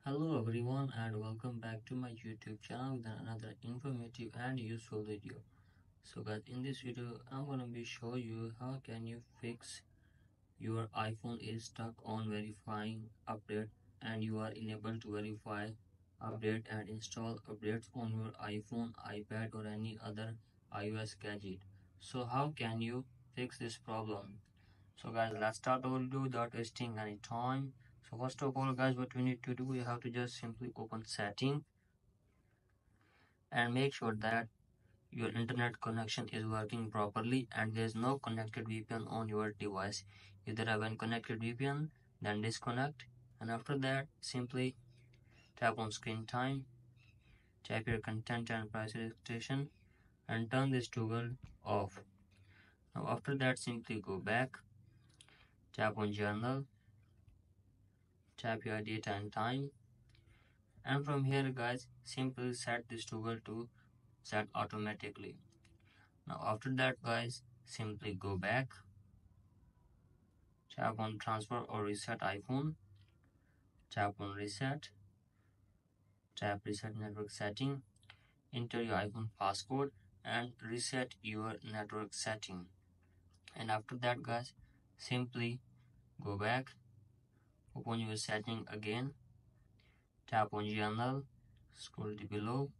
Hello everyone and welcome back to my YouTube channel with another informative and useful video. So guys, in this video I'm gonna be show you how can you fix your iPhone is stuck on verifying update and you are unable to verify update and install updates on your iPhone, iPad or any other iOS gadget. So how can you fix this problem? So guys, let's start our video without wasting any time. So first of all guys, what we need to do, you have to just simply open setting and make sure that your internet connection is working properly and there is no connected VPN on your device. If there have been connected VPN, then disconnect, and after that simply tap on screen time, tap your content and privacy restriction and turn this toggle off. Now after that simply go back, tap on journal, tap your date and time, and from here guys simply set this toggle to set automatically. Now after that guys simply go back, tap on transfer or reset iPhone, tap on reset, tap reset network setting, enter your iPhone passcode and reset your network setting. And after that guys simply go back, open your setting again, tap on journal, scroll to below,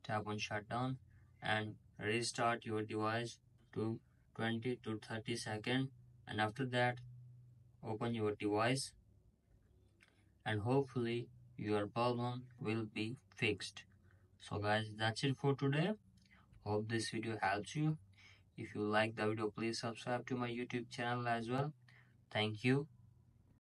tap on shutdown and restart your device to 20 to 30 seconds, and after that open your device and hopefully your problem will be fixed. So guys, that's it for today. Hope this video helps you. If you like the video, please subscribe to my YouTube channel as well. Thank you.